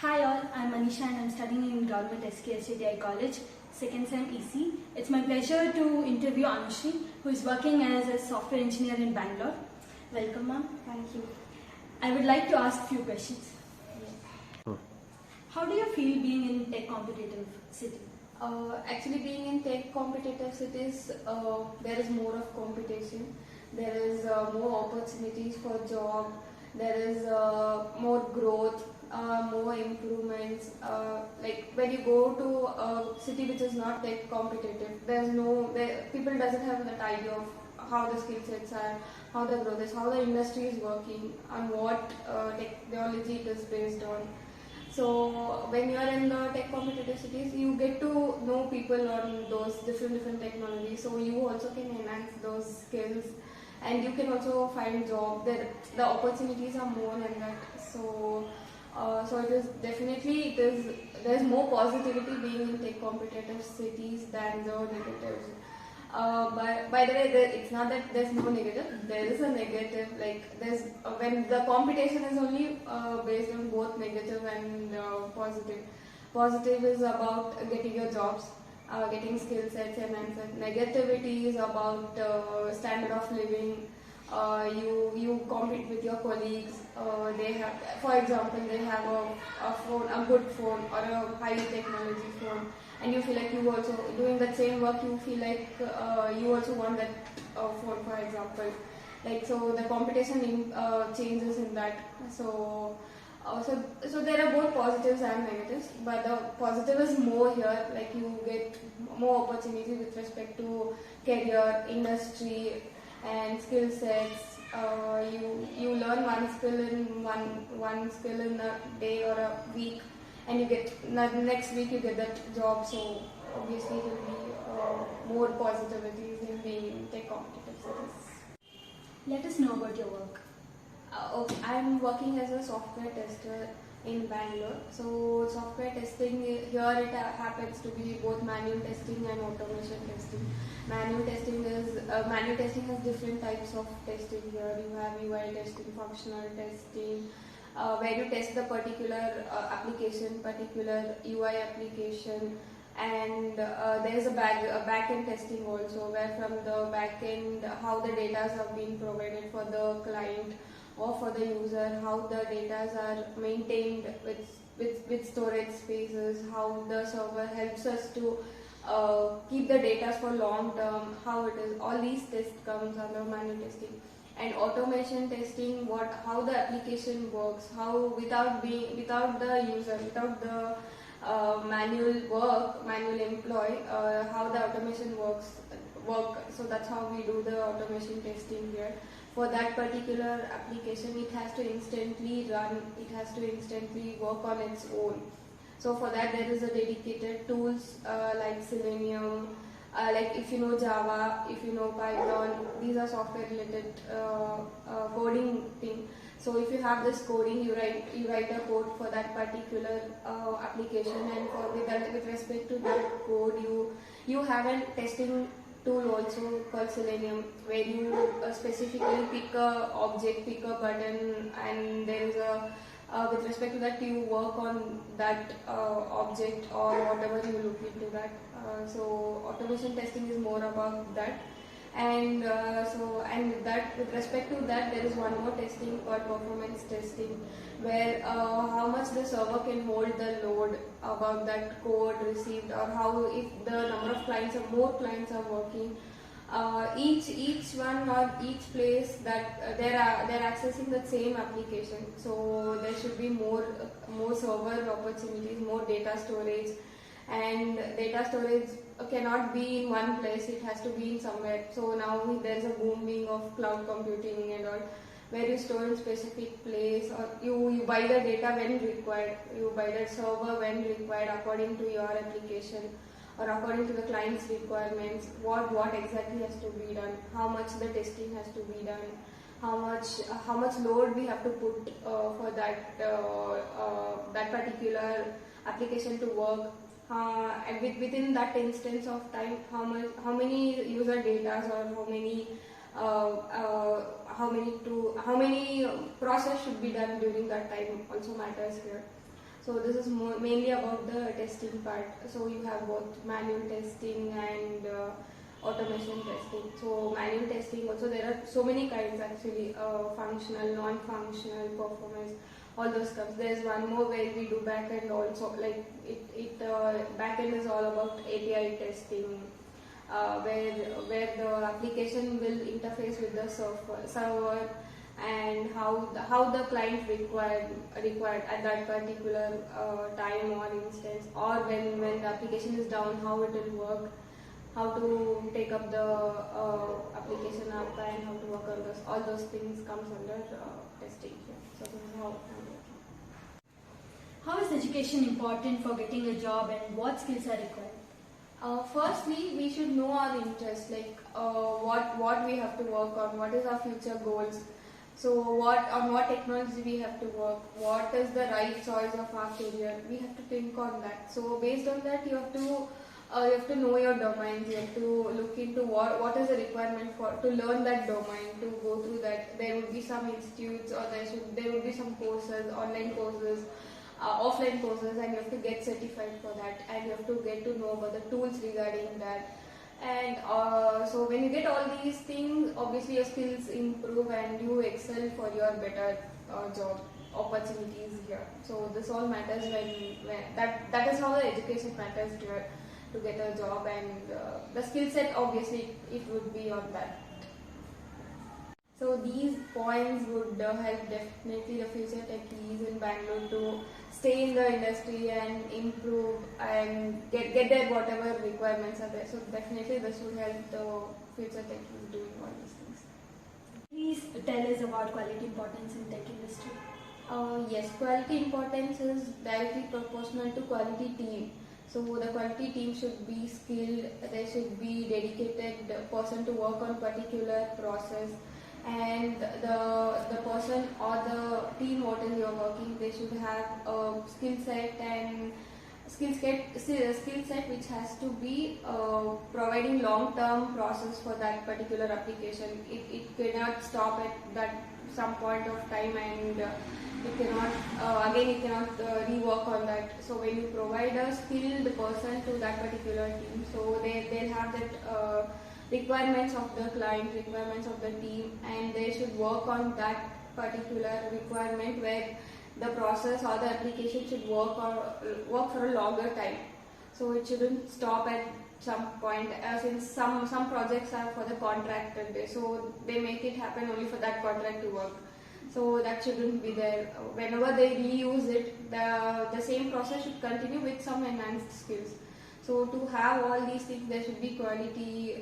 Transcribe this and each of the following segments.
Hi all, I'm Manisha and I'm studying in Govt SKSJTI College, 2nd Sem EC. It's my pleasure to interview Anushree, who is working as a software engineer in Bangalore. Welcome, ma'am. Thank you. I would like to ask a few questions. How do you feel being in tech competitive city? Actually, being in tech competitive cities, there is more of competition. There is more opportunities for job. There is more growth, more improvements. Like when you go to a city which is not tech competitive, people doesn't have that idea of how the skill sets are, how the growth is, how the industry is working, and what technology it is based on. So when you are in the tech competitive cities, you get to know people on those different technologies. So you also can enhance those skills, and you can also find job. The opportunities are more than that. So it is definitely there's more positivity being in tech competitive cities than the negatives. But by the way, it's not that there's no negative. There is a negative. Like when the competition is only based on both negative and positive. Positive is about getting your jobs, getting skill sets, and negativity is about standard of living. You compete with your colleagues. They have, for example, they have a good phone or a high technology phone, and you feel like you also doing that same work. You feel like you also want that phone, for example. Like so, the competition changes in that. So there are both positives and negatives, but the positive is more here. Like you get more opportunity with respect to career, industry, and skill sets. You learn one skill in a day or a week, and you get next week you get that job. So obviously it will be more positivities in being in tech competitive cities. Let us know about your work. Okay, I'm working as a software tester in Bangalore. So software testing here it happens to be both manual testing and automation testing. Manual testing has different types of testing here. You have UI testing, functional testing, where you test the particular application, particular UI application, and there is a back-end testing also, where from the back-end how the data are being provided for the client or for the user, how the data are maintained with storage spaces, how the server helps us to keep the data for long term, how it is. All these tests comes under manual testing. And automation testing, how the application works, how without the user, without the manual employee, how the automation work. So that's how we do the automation testing here. For that particular application, it has to instantly run, it has to instantly work on its own. So for that there is a dedicated tools like Selenium, like if you know Java, if you know Python, these are software related coding thing. So if you have this coding, you write a code for that particular application, and with respect to that code, you have a testing tool also called Selenium, where you specifically pick a object, pick a button, and there is with respect to that you work on that object or whatever you look into that. So automation testing is more about that. And with respect to that, there is one more testing called performance testing, where how much the server can hold the load about that code received, or how if the number of clients or more clients are working, each one or each place that they're accessing the same application. So there should be more server opportunities, more data storage. And data storage cannot be in one place, it has to be in somewhere. So now there is a booming of cloud computing and all, where you store in specific place, or you buy the data when required, you buy the server when required according to your application or according to the client's requirements, what exactly has to be done, how much the testing has to be done, how much load we have to put for that particular application to work. And within that instance of time, how many user data or how many process should be done during that time also matters here. So this is mainly about the testing part. So you have both manual testing and automation testing. So manual testing also, there are so many kinds actually, functional, non-functional, performance, all those comes. There's one more where we do backend also, like backend is all about API testing, where the application will interface with the server, and how the client required at that particular time or instance, or when the application is down, how it will work, how to take up the application up, and how to work on those. All those things comes under testing. So this is how I'm working. How is education important for getting a job, and what skills are required? Firstly, we should know our interests, like what we have to work on, what is our future goals. So on what technology we have to work, what is the right choice of our career. We have to think on that. So based on that, you have to know your domains. You have to look into what is the requirement to learn that domain, to go through that. There would be some institutes, or there would be some courses, online courses, offline courses, and you have to get certified for that, and you have to get to know about the tools regarding that. And so when you get all these things, obviously your skills improve and you excel for your better job opportunities here. So this all matters when that is how the education matters here to get a job, and the skill set, obviously it would be on that. So these points would help definitely the future techies in Bangalore to stay in the industry and improve and get their whatever requirements are there. So definitely this would help the future techies doing all these things. Please tell us about quality importance in tech industry. Yes, quality importance is directly proportional to quality team. So the quality team should be skilled. There should be dedicated person to work on particular process. And the person or the team what is you're working, they should have a skill set which has to be providing long-term process for that particular application. It cannot stop at that some point of time, and it cannot rework on that. So when you provide a skilled person to that particular team, so they'll have that requirements of the client, requirements of the team, and they should work on that particular requirement where the process or the application should work for a longer time. So it shouldn't stop at some point, since some projects are for the contracted base, so they make it happen only for that contract to work. So that shouldn't be there. Whenever they reuse it, the same process should continue with some enhanced skills. So to have all these things, there should be quality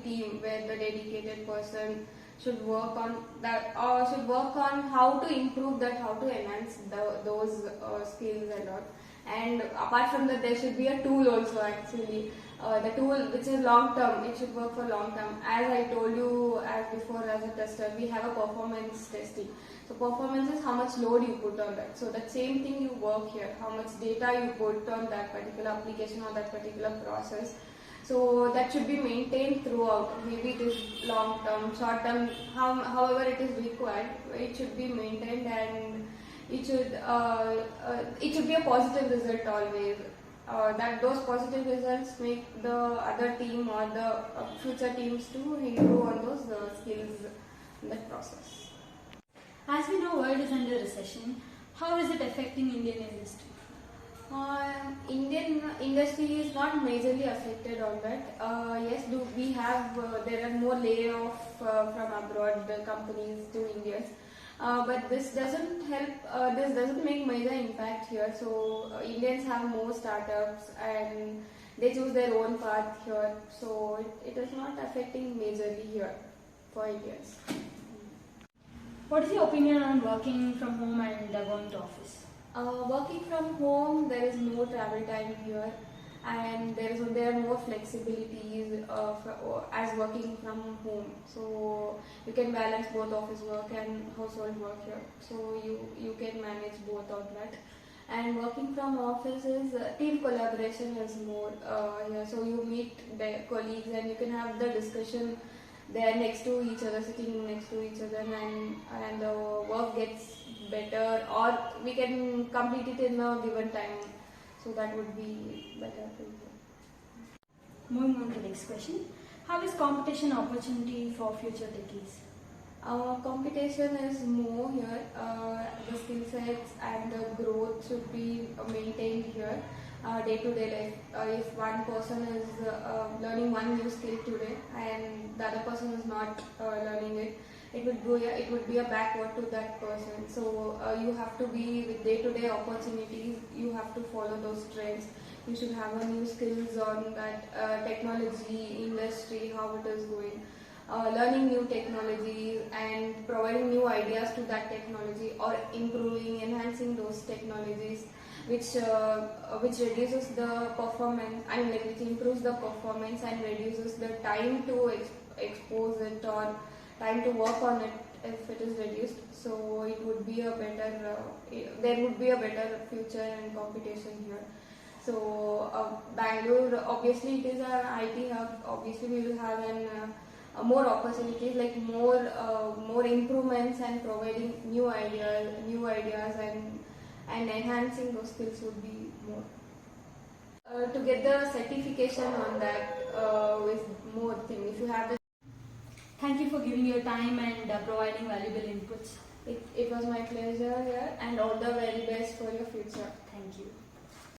team where the dedicated person should work on that, or should work on how to improve that, how to enhance those skills and all. And apart from that, there should be a tool also actually. The tool which is long term, it should work for long term. As I told you as before, as a tester, we have a performance testing. So performance is how much load you put on that. So that same thing you work here, how much data you put on that particular application or that particular process. So that should be maintained throughout. Maybe it is long term, short term, however it is required, it should be maintained, and it should be a positive result always. That those positive results make the other team or the future teams to improve on those skills in that process. As we know, world is under recession. How is it affecting Indian industry? Indian industry is not majorly affected on that. Yes, we have there are more layoff from abroad, the companies to Indians. But this doesn't help. This doesn't make major impact here. So Indians have more startups and they choose their own path here. So it is not affecting majorly here for Indians. What is your opinion on working from home and going to office? Working from home, there is no travel time here, and there are more flexibilities as working from home. So you can balance both office work and household work here. So you can manage both on that. And working from office is team collaboration is more here. So you meet the colleagues and you can have the discussion. They are next to each other, sitting next to each other, and the work gets better, or we can complete it in a given time. So that would be better. Moving on to the next question. How is competition opportunity for future techies? Competition is more here. The skill sets and the growth should be maintained here. Day to day life. If one person is learning one new skill today and the other person is not learning it, it would be a backward to that person. So you have to be with day to day opportunities. You have to follow those trends. You should have a new skills on that technology industry, how it is going. Learning new technologies and providing new ideas to that technology, or improving, enhancing those technologies, which reduces the performance. I mean, like, which improves the performance and reduces the time to expose it, or time to work on it if it is reduced. So it would be a better. There would be a better future and competition here. So Bangalore, obviously, it is an IT hub. Obviously, we will have more opportunities, like more improvements and providing new ideas and enhancing those skills would be more. To get the certification on that is more thing. If you have the, Thank you for giving your time and providing valuable inputs. it was my pleasure here, and all the very best for your future. Thank you.